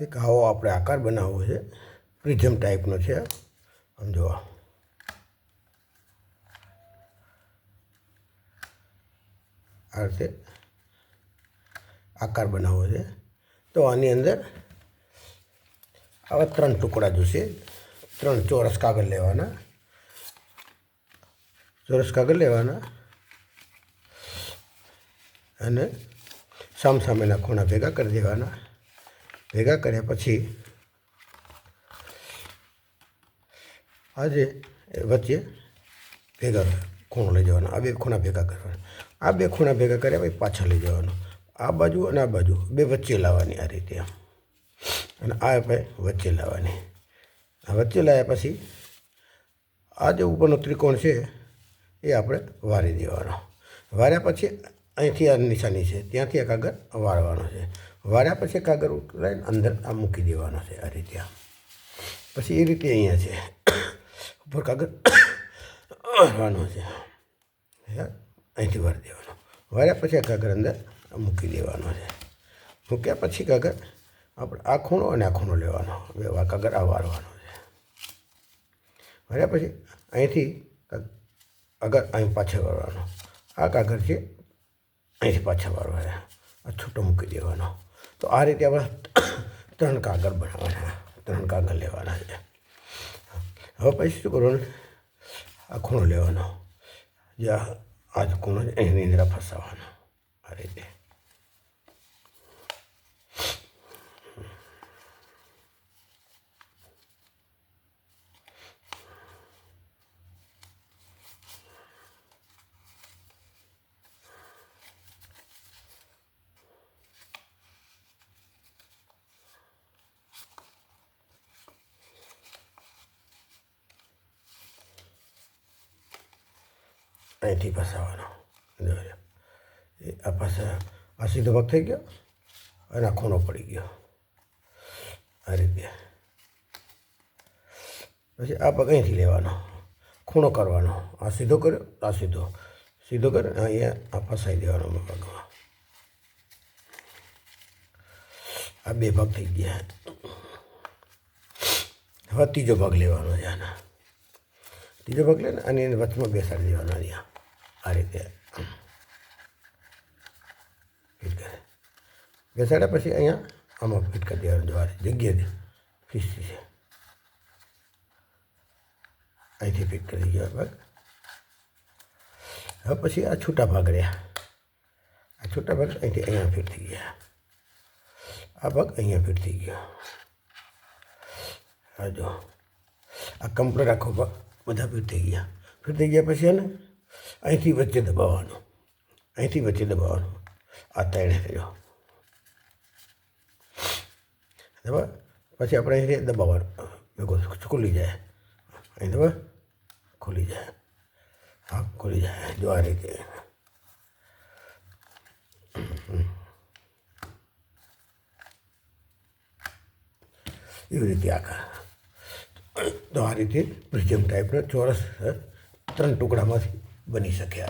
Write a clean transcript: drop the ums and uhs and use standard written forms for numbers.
એક આવો આપણે આકાર બનાવવો છે, પ્રિઝમ ટાઈપનો છે. આમ જો આ રીતે આકાર બનાવવો છે. તો આની અંદર આવા 3 ટુકડા જોશે. 3 ચોરસ કાગળ લેવાના. ચોરસ કાગળ લેવાના અને સામસામેના ખૂણા ભેગા કરી દેવાના. ભેગા કર્યા પછી આજે વચ્ચે ભેગા ખૂણો લઈ જવાનો. આ 2 ખૂણા ભેગા કરવાના. આ 2 ખૂણા ભેગા કર્યા પછી પાછા લઈ જવાનો. આ બાજુ અને આ બાજુ 2 વચ્ચે લાવવાની આ રીતે આમ, અને આ આપણે વચ્ચે લાવવાની. આ વચ્ચે લાવ્યા પછી આ જે ઉપરનો ત્રિકોણ છે એ આપણે વારી દેવાનો. વાર્યા પછી અહીંથી આ નિશાની છે ત્યાંથી આ કાગળ વાળવાનો છે. વાર્યા પછી કાગળ ઉતરાઈને અંદર આ મૂકી દેવાનો છે આ રીતે આમ. પછી એ રીતે અહીંયા છે ઉપર કાગળ વાળવાનો છે. અહીંથી વારી દેવાનો. વાર્યા પછી આ કાગળ અંદર મૂકી દેવાનો છે. મૂક્યા પછી કાગળ આપણે આ ખૂણો અને આ ખૂણો લેવાનો. હવે આ કાગળ આ વાળવાનો છે. વાર્યા પછી અહીંથી આગળ અહીં પાછળ વાળવાનો. આ કાગળ છે અહીંથી પાછળ વાળવાના. આ છૂટો મૂકી દેવાનો. તો આ રીતે આપણે 3 કાગળ બનાવવાના. 3 કાગળ લેવાના છે. હવે પછી શું કરવાનું, આ ખૂણો લેવાનો. જે આ ખૂણો છે એની અંદર ફસાવાનો આ રીતે. અહીંથી ફસાવાનો. આ પાછા આ સીધો ભાગ થઈ ગયો અને આ ખૂણો પડી ગયો આ રીતે. પછી આ પગ અહીંથી લેવાનો, ખૂણો કરવાનો. આ સીધો કર્યો, આ સીધો કર્યો, અહીંયા આ ફસાઈ દેવાનો પગમાં. આ 2 ભાગ થઈ ગયા. હવે ત્રીજો ભાગ લેવાનો છે આના. ત્રીજો ભાગ લઈને આની વચમાં બેસાડી દેવાનો. અહીંયા આ રીતે ફિટ કરે. બેસાડ્યા પછી અહીંયા આમાં ફિટ કરી દેવાનું. જો આ જગ્યાએ ફીસી છે અહીંથી ફિટ કરી ગયો ભાગ. હવે પછી આ છૂટા ભાગ રહ્યા. આ છૂટા ભાગ અહીંથી અહીંયા ફિટ થઈ ગયા. આ ભાગ અહીંયા ફિટ થઈ ગયો. આ જો આ કમ્પ્લીટ આખો ભાગ બધા ફિટ થઈ ગયા. ફિટ થઈ ગયા પછી એને અહીંથી વચ્ચે દબાવવાનું. અહીંથી વચ્ચે દબાવવાનું. આ 3 કર્યો. બરાબર. પછી આપણે અહીંથી દબાવવાનું. ભેગો ખુલી જાય. અહીં દબા ખુલી જાય. હા ખુલી જાય. જો આ રીતે. એવી રીતે આકાર. તો આ રીતે પ્રિઝમ ટાઈપનો ચોરસ 3 ટુકડામાંથી બની શકે.